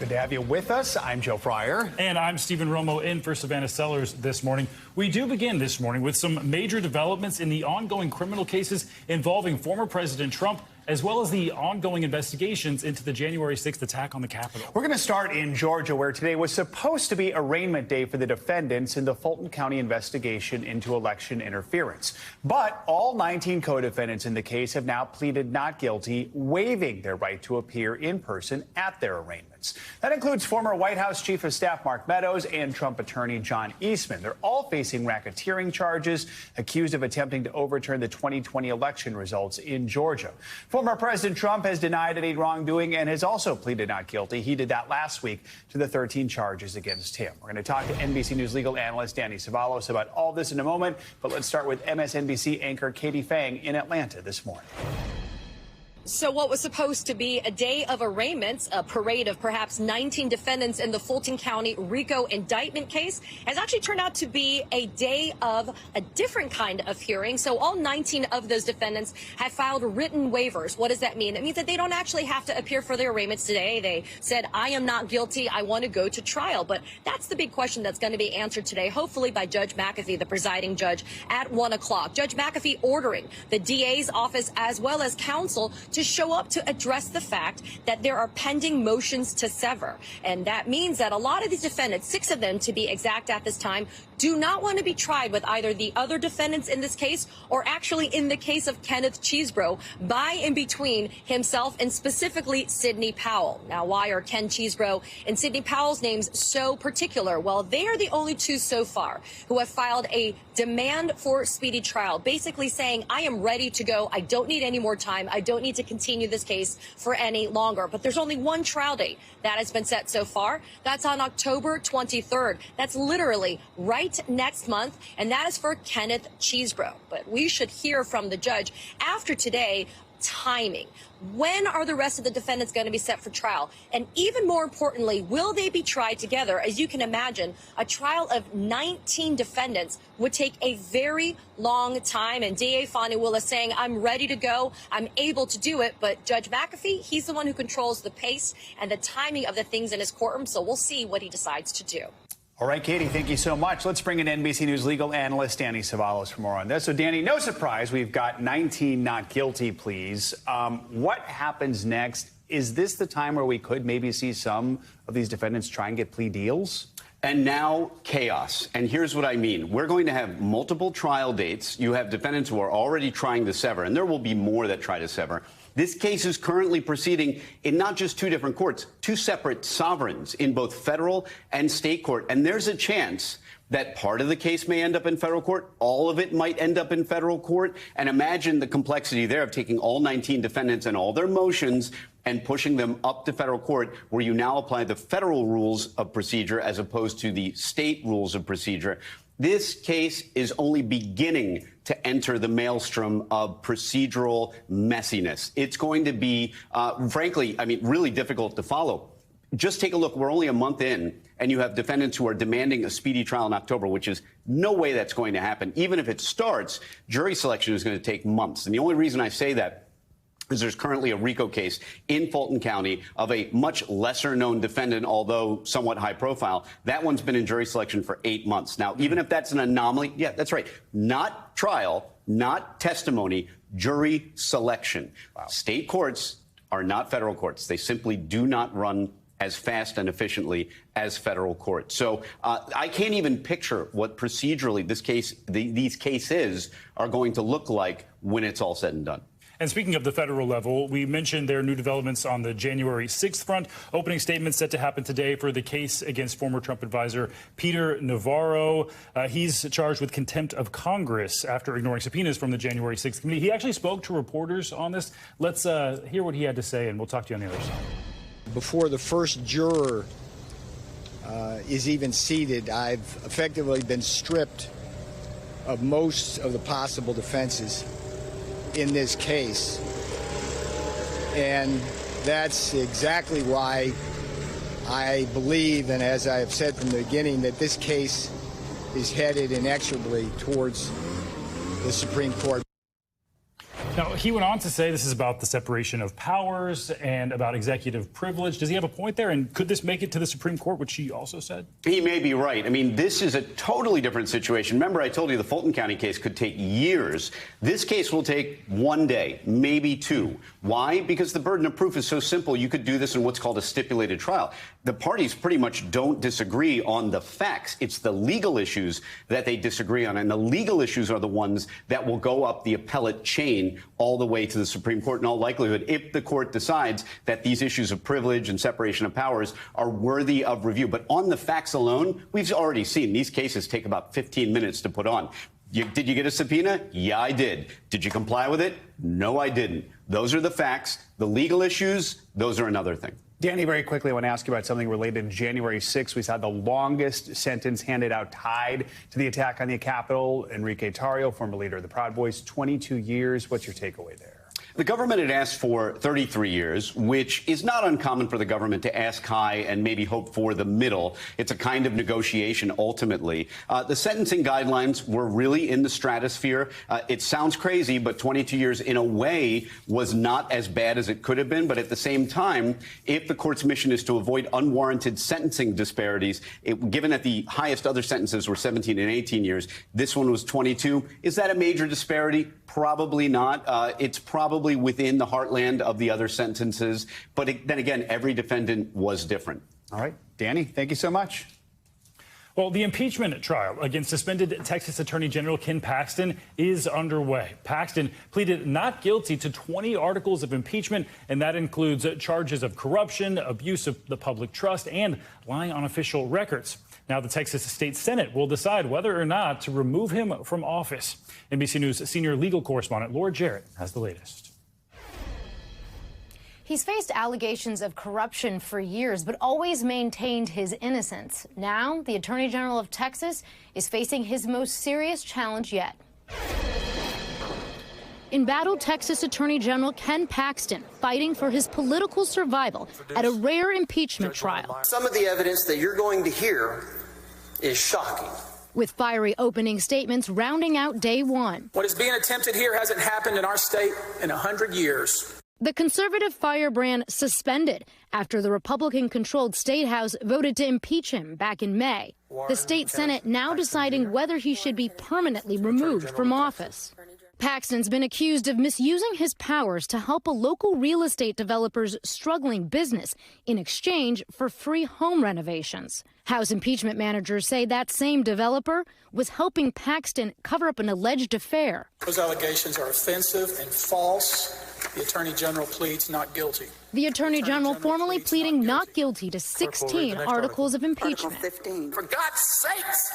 Good to have you with us. I'm Joe Fryer. And I'm Stephen Romo in for Savannah Sellers this morning. We do begin this morning with some major developments in the ongoing criminal cases involving former President Trump, as well as the ongoing investigations into the January 6th attack on the Capitol. We're going to start in Georgia, where today was supposed to be arraignment day for the defendants in the Fulton County investigation into election interference. But all 19 co-defendants in the case have now pleaded not guilty, waiving their right to appear in person at their arraignments. That includes former White House Chief of Staff Mark Meadows and Trump attorney John Eastman. They're all facing racketeering charges, accused of attempting to overturn the 2020 election results in Georgia. Former President Trump has denied any wrongdoing and has also pleaded not guilty. He did that last week to the 13 charges against him. We're going to talk to NBC News legal analyst Danny Savalas about all this in a moment, but let's start with MSNBC anchor Katie Fang in Atlanta this morning. So what was supposed to be a day of arraignments, a parade of perhaps 19 defendants in the Fulton County RICO indictment case, has actually turned out to be a day of a different kind of hearing. So all 19 of those defendants have filed written waivers. What does that mean? It means that they don't actually have to appear for their arraignments today. They said, I am not guilty. I want to go to trial. But that's the big question that's going to be answered today, hopefully by Judge McAfee, the presiding judge, at 1 o'clock. Judge McAfee ordering the DA's office as well as counsel to show up to address the fact that there are pending motions to sever. And that means that a lot of these defendants, 6 of them to be exact at this time, do not want to be tried with either the other defendants in this case or actually in the case of Kenneth Chesebro by and between himself and specifically Sidney Powell. Now, why are Ken Chesebro and Sidney Powell's names so particular? Well, they are the only 2 so far who have filed a demand for speedy trial, basically saying, I am ready to go. I don't need any more time. I don't need to continue this case for any longer. But there's only one trial date that has been set so far. That's on October 23rd. That's literally right next month, and that is for Kenneth Chesebro. But we should hear from the judge after today. Timing. When are the rest of the defendants going to be set for trial? And even more importantly, will they be tried together? As you can imagine, a trial of 19 defendants would take a very long time. And DA Fani Willis saying, I'm ready to go. I'm able to do it. But Judge McAfee, he's the one who controls the pace and the timing of the things in his courtroom. So we'll see what he decides to do. All right, Katie, thank you so much. Let's bring in NBC News legal analyst Danny Savalas for more on this. So, Danny, no surprise, we've got 19 not guilty pleas. What happens next? Is this the time where we could maybe see some of these defendants try and get plea deals? And now chaos. And here's what I mean. We're going to have multiple trial dates. You have defendants who are already trying to sever, and there will be more that try to sever. This case is currently proceeding in not just 2 different courts, 2 separate sovereigns in both federal and state court. And there's a chance that part of the case may end up in federal court. All of it might end up in federal court. And imagine the complexity there of taking all 19 defendants and all their motions and pushing them up to federal court, where you now apply the federal rules of procedure as opposed to the state rules of procedure. This case is only beginning to enter the maelstrom of procedural messiness. It's going to be, frankly, really difficult to follow. Just take a look. We're only a month in, and you have defendants who are demanding a speedy trial in October, which is no way that's going to happen. Even if it starts, jury selection is going to take months. And the only reason I say that is there's currently a RICO case in Fulton County of a much lesser-known defendant, although somewhat high profile. That one's been in jury selection for 8 months. Now, even if that's an anomaly, yeah, that's right. Not trial, not testimony, jury selection. Wow. State courts are not federal courts. They simply do not run as fast and efficiently as federal courts. So I can't even picture what procedurally these cases are going to look like when it's all said and done. And speaking of the federal level, we mentioned there are new developments on the January 6th front. Opening statements set to happen today for the case against former Trump advisor Peter Navarro. He's charged with contempt of Congress after ignoring subpoenas from the January 6th committee. He actually spoke to reporters on this. Let's hear what he had to say, and we'll talk to you on the other side. Before the first juror is even seated, I've effectively been stripped of most of the possible defenses in this case. And that's exactly why I believe, and as I have said from the beginning, that this case is headed inexorably towards the Supreme Court. Now, he went on to say this is about the separation of powers and about executive privilege. Does he have a point there? And could this make it to the Supreme Court, which he also said? He may be right. I mean, this is a totally different situation. Remember, I told you the Fulton County case could take years. This case will take 1 day, maybe 2. Why? Because the burden of proof is so simple. You could do this in what's called a stipulated trial. The parties pretty much don't disagree on the facts. It's the legal issues that they disagree on. And the legal issues are the ones that will go up the appellate chain all the way to the Supreme Court in all likelihood, if the court decides that these issues of privilege and separation of powers are worthy of review. But on the facts alone, we've already seen these cases take about 15 minutes to put on. Did you get a subpoena? Yeah, I did. Did you comply with it? No, I didn't. Those are the facts. The legal issues, those are another thing. Danny, very quickly, I want to ask you about something related to January 6th. We saw the longest sentence handed out tied to the attack on the Capitol. Enrique Tarrio, former leader of the Proud Boys, 22 years. What's your takeaway there? The government had asked for 33 years, which is not uncommon for the government to ask high and maybe hope for the middle. It's a kind of negotiation, ultimately. The sentencing guidelines were really in the stratosphere. It sounds crazy, but 22 years in a way was not as bad as it could have been. But at the same time, if the court's mission is to avoid unwarranted sentencing disparities, given that the highest other sentences were 17 and 18 years, this one was 22. Is that a major disparity? Probably not. It's probably within the heartland of the other sentences. But then again, every defendant was different. All right. Danny, thank you so much. Well, the impeachment trial against suspended Texas Attorney General Ken Paxton is underway. Paxton pleaded not guilty to 20 articles of impeachment, and that includes charges of corruption, abuse of the public trust, and lying on official records. Now, the Texas State Senate will decide whether or not to remove him from office. NBC News senior legal correspondent Laura Jarrett has the latest. He's faced allegations of corruption for years, but always maintained his innocence. Now, the Attorney General of Texas is facing his most serious challenge yet. Embattled Texas Attorney General Ken Paxton fighting for his political survival at a rare impeachment trial. Some of the evidence that you're going to hear is shocking. With fiery opening statements rounding out day one. What is being attempted here hasn't happened in our state in 100 years. The conservative firebrand suspended after the Republican-controlled State House voted to impeach him back in May. The state Senate now deciding whether he should be permanently removed from office. Paxton's been accused of misusing his powers to help a local real estate developer's struggling business in exchange for free home renovations. House impeachment managers say that same developer was helping Paxton cover up an alleged affair. Those allegations are offensive and false. The Attorney General pleads not guilty. The Attorney General formally pleading not guilty to 16 articles of impeachment. For God's sakes!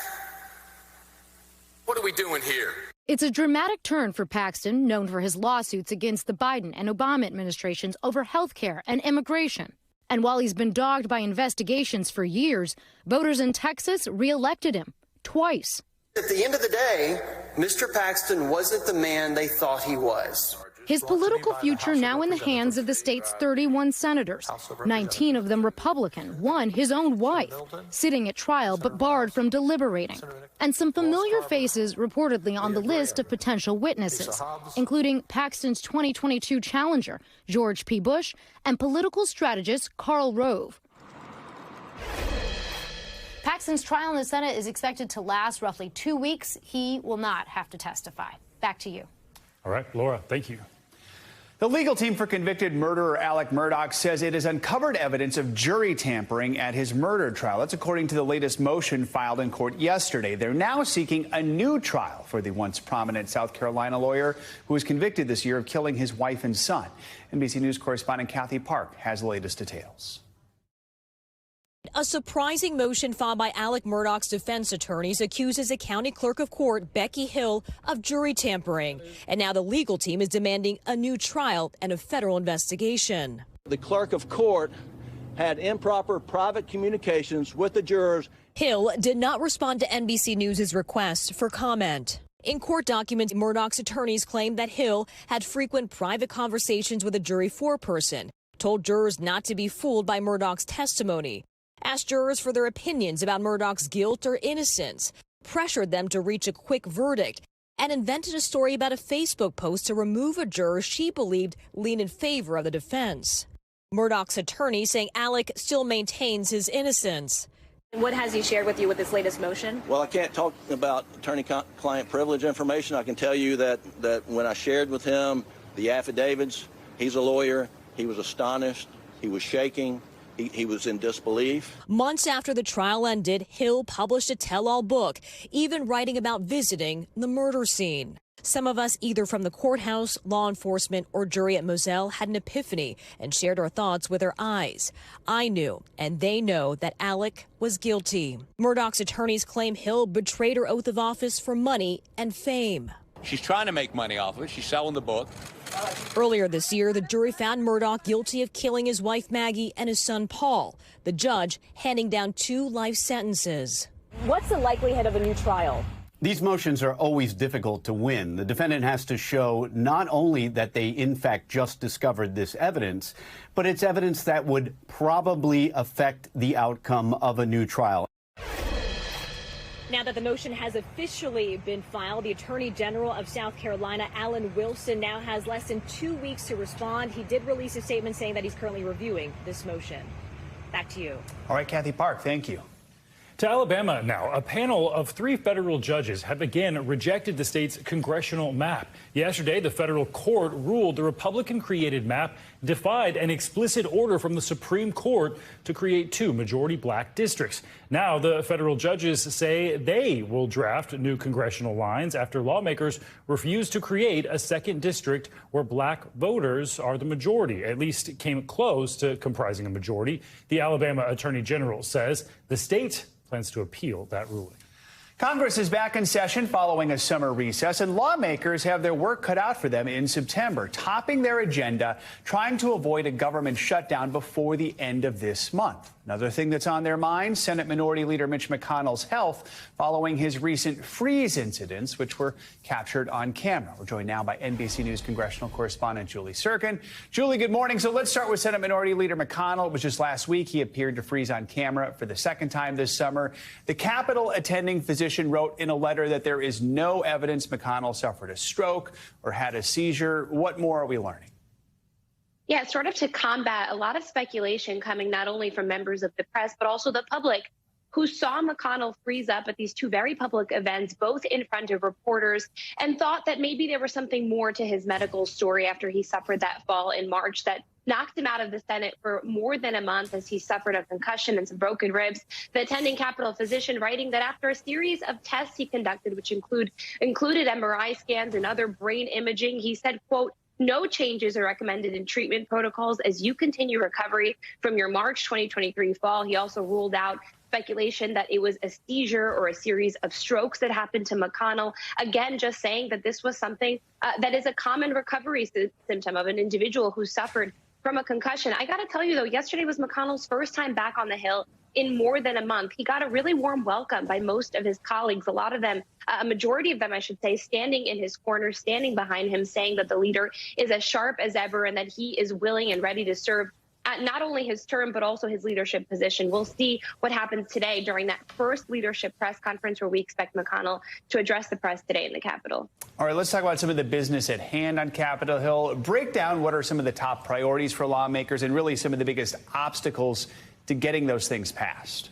What are we doing here? It's a dramatic turn for Paxton, known for his lawsuits against the Biden and Obama administrations over health care and immigration. And while he's been dogged by investigations for years, voters in Texas reelected him twice. At the end of the day, Mr. Paxton wasn't the man they thought he was. His political future now in the hands of the state's 31 senators, 19 of them Republican, one his own wife, sitting at trial but barred from deliberating, and some familiar faces reportedly on the list of potential witnesses, including Paxton's 2022 challenger, George P. Bush, and political strategist Karl Rove. Paxton's trial in the Senate is expected to last roughly 2 weeks. He will not have to testify. Back to you. All right, Laura, thank you. The legal team for convicted murderer Alec Murdoch says it has uncovered evidence of jury tampering at his murder trial. That's according to the latest motion filed in court yesterday. They're now seeking a new trial for the once prominent South Carolina lawyer who was convicted this year of killing his wife and son. NBC News correspondent Kathy Park has the latest details. A surprising motion filed by Alec Murdoch's defense attorneys accuses a county clerk of court, Becky Hill, of jury tampering. And now the legal team is demanding a new trial and a federal investigation. The clerk of court had improper private communications with the jurors. Hill did not respond to NBC News' request for comment. In court documents, Murdoch's attorneys claimed that Hill had frequent private conversations with a jury foreperson, told jurors not to be fooled by Murdoch's testimony, asked jurors for their opinions about Murdoch's guilt or innocence, pressured them to reach a quick verdict, and invented a story about a Facebook post to remove a juror she believed leaned in favor of the defense. Murdoch's attorney saying Alec still maintains his innocence. What has he shared with you with this latest motion? Well, I can't talk about attorney-client privilege information. I can tell you that when I shared with him the affidavits, he's a lawyer, he was astonished, he was shaking, he was in disbelief. Months after the trial ended, Hill published a tell-all book, even writing about visiting the murder scene. Some of us, either from the courthouse, law enforcement, or jury at Moselle, had an epiphany and shared our thoughts with our eyes. I knew, and they know, that Alec was guilty. Murdoch's attorneys claim Hill betrayed her oath of office for money and fame. She's trying to make money off of it. She's selling the book. Earlier this year, the jury found Murdoch guilty of killing his wife Maggie and his son Paul, the judge handing down 2 life sentences. What's the likelihood of a new trial? These motions are always difficult to win. The defendant has to show not only that they, in fact, just discovered this evidence, but it's evidence that would probably affect the outcome of a new trial. Now that the motion has officially been filed, the Attorney General of South Carolina, Alan Wilson, now has less than 2 weeks to respond. He did release a statement saying that he's currently reviewing this motion. Back to you. All right, Kathy Park, thank you. To Alabama now, a panel of 3 federal judges have again rejected the state's congressional map. Yesterday, the federal court ruled the Republican-created map defied an explicit order from the Supreme Court to create 2 majority-black districts. Now, the federal judges say they will draft new congressional lines after lawmakers refuse to create a 2nd district where black voters are the majority, at least came close to comprising a majority. The Alabama Attorney General says the state plans to appeal that ruling. Congress is back in session following a summer recess, and lawmakers have their work cut out for them in September, topping their agenda, trying to avoid a government shutdown before the end of this month. Another thing that's on their mind, Senate Minority Leader Mitch McConnell's health following his recent freeze incidents, which were captured on camera. We're joined now by NBC News congressional correspondent Julie Sirkin. Julie, good morning. So let's start with Senate Minority Leader McConnell. It was just last week he appeared to freeze on camera for the 2nd time this summer. The Capitol attending physician wrote in a letter that there is no evidence McConnell suffered a stroke or had a seizure. What more are we learning? Yeah, sort of to combat a lot of speculation coming not only from members of the press, but also the public who saw McConnell freeze up at these 2 very public events, both in front of reporters, and thought that maybe there was something more to his medical story after he suffered that fall in March that knocked him out of the Senate for more than a month as he suffered a concussion and some broken ribs. The attending Capitol physician writing that after a series of tests he conducted, which included MRI scans and other brain imaging, he said, quote, "No changes are recommended in treatment protocols as you continue recovery from your March 2023 fall." He also ruled out speculation that it was a seizure or a series of strokes that happened to McConnell. Again, just saying that this was something that is a common recovery symptom of an individual who suffered from a concussion. I got to tell you, though, yesterday was McConnell's first time back on the Hill in more than a month. He got a really warm welcome by most of his colleagues, a lot of them, a majority of them, I should say, standing in his corner, standing behind him, saying that the leader is as sharp as ever and that he is willing and ready to serve not only his term, but also his leadership position. We'll see what happens today during that first leadership press conference where we expect McConnell to address the press today in the Capitol. All right, let's talk about some of the business at hand on Capitol Hill. Break down what are some of the top priorities for lawmakers and really some of the biggest obstacles to getting those things passed.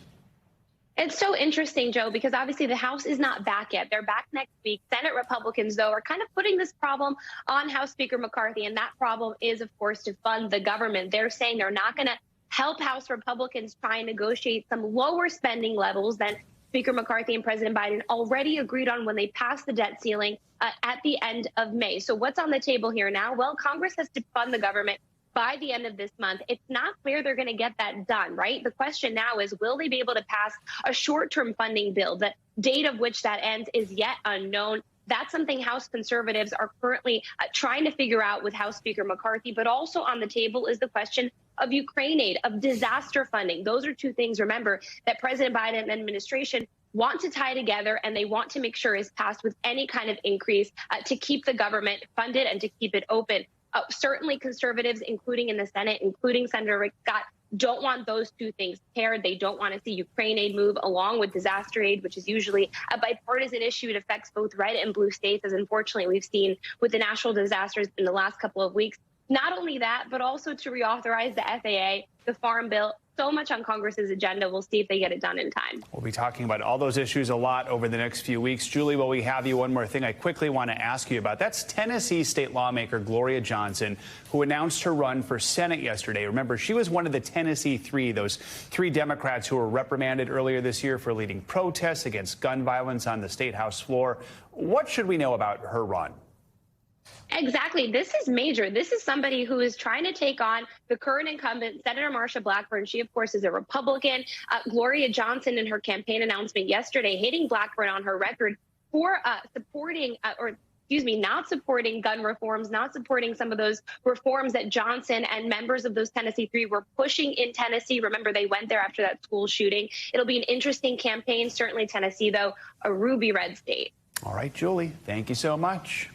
It's so interesting, Joe, because obviously the House is not back yet. They're back next week. Senate Republicans, though, are kind of putting this problem on House Speaker McCarthy, and that problem is, of course, to fund the government. They're saying they're not going to help House Republicans try and negotiate some lower spending levels than Speaker McCarthy and President Biden already agreed on when they passed the debt ceiling at the end of May. So what's on the table here now? Well, Congress has to fund the government by the end of this month. It's not clear they're going to get that done, right? The question now is, will they be able to pass a short-term funding bill? The date of which that ends is yet unknown. That's something House conservatives are currently trying to figure out with House Speaker McCarthy. But also on the table is the question of Ukraine aid, of disaster funding. Those are 2 things, remember, that President Biden and administration want to tie together, and they want to make sure is passed with any kind of increase to keep the government funded and to keep it open. Certainly conservatives, including in the Senate, including Senator Rick Scott, don't want those two things paired. They don't want to see Ukraine aid move along with disaster aid, which is usually a bipartisan issue. It affects both red and blue states, as unfortunately we've seen with the natural disasters in the last couple of weeks. Not only that, but also to reauthorize the FAA, the Farm Bill. So much on Congress's agenda. We'll see if they get it done in time. We'll be talking about all those issues a lot over the next few weeks. Julie, while we have you, one more thing I quickly want to ask you about. That's Tennessee state lawmaker Gloria Johnson, who announced her run for Senate yesterday. Remember, she was one of the Tennessee Three, those 3 Democrats who were reprimanded earlier this year for leading protests against gun violence on the state house floor. What should we know about her run? Exactly. This is major. This is somebody who is trying to take on the current incumbent, Senator Marsha Blackburn. She, of course, is a Republican. Gloria Johnson, in her campaign announcement yesterday, hitting Blackburn on her record for not supporting gun reforms, not supporting some of those reforms that Johnson and members of those Tennessee Three were pushing in Tennessee. Remember, they went there after that school shooting. It'll be an interesting campaign. Certainly Tennessee, though, a ruby red state. All right, Julie, thank you so much.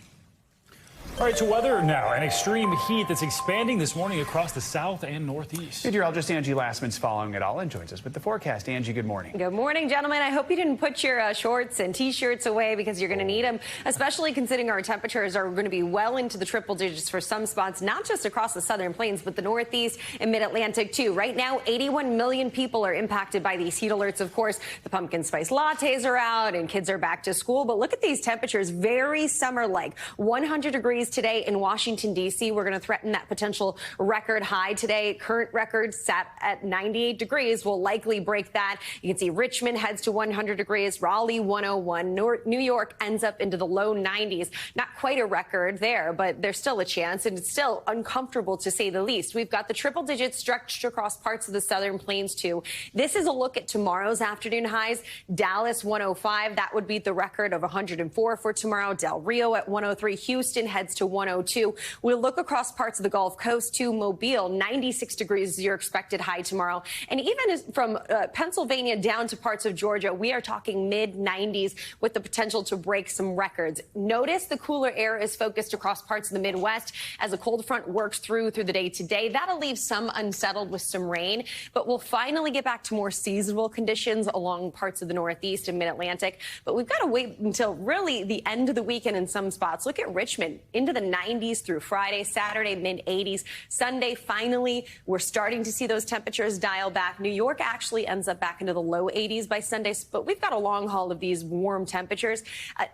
All right, to weather now. An extreme heat that's expanding this morning across the south and northeast. Meteorologist Angie Lassman's following it all and joins us with the forecast. Angie, good morning. Good morning, gentlemen. I hope you didn't put your shorts and T-shirts away because you're going to need them, especially considering our temperatures are going to be well into the triple digits for some spots, not just across the southern plains, but the northeast and mid-Atlantic, too. Right now, 81 million people are impacted by these heat alerts. Of course, the pumpkin spice lattes are out and kids are back to school. But look at these temperatures, very summer-like. 100 degrees today in Washington, D.C. We're going to threaten that potential record high today. Current record sat at 98 degrees. We'll likely break that. You can see Richmond heads to 100 degrees, Raleigh 101, New York ends up into the low 90s. Not quite a record there, but there's still a chance, and it's still uncomfortable to say the least. We've got the triple digits stretched across parts of the southern plains, too. This is a look at tomorrow's afternoon highs. Dallas 105, that would beat the record of 104 for tomorrow. Del Rio at 103. Houston heads to 102. We'll look across parts of the Gulf Coast to Mobile. 96 degrees is your expected high tomorrow. And even from Pennsylvania down to parts of Georgia, we are talking mid-90s with the potential to break some records. Notice the cooler air is focused across parts of the Midwest as a cold front works through the day today. That'll leave some unsettled with some rain, but we'll finally get back to more seasonal conditions along parts of the Northeast and Mid-Atlantic. But we've got to wait until really the end of the weekend in some spots. Look at Richmond, into the 90s through Friday, Saturday, mid-80s. Sunday, finally, we're starting to see those temperatures dial back. New York actually ends up back into the low 80s by Sunday, but we've got a long haul of these warm temperatures.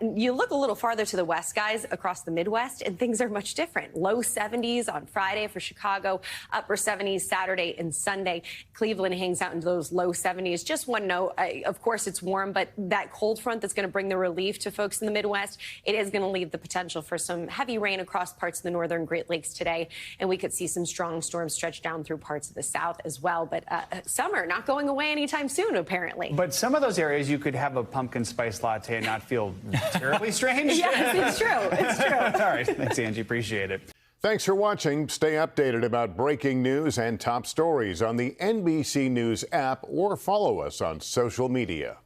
You look a little farther to the west, guys, across the Midwest, and things are much different. Low 70s on Friday for Chicago, upper 70s Saturday and Sunday. Cleveland hangs out into those low 70s. Just one note, of course, it's warm, but that cold front that's going to bring the relief to folks in the Midwest, it is going to leave the potential for some heavy rain across parts of the northern Great Lakes today, and we could see some strong storms stretch down through parts of the south as well. But summer not going away anytime soon, apparently. But some of those areas you could have a pumpkin spice latte and not feel terribly strange. Yes, it's true. It's true. All right. Thanks, Angie. Appreciate it. Thanks for watching. Stay updated about breaking news and top stories on the NBC News app or follow us on social media.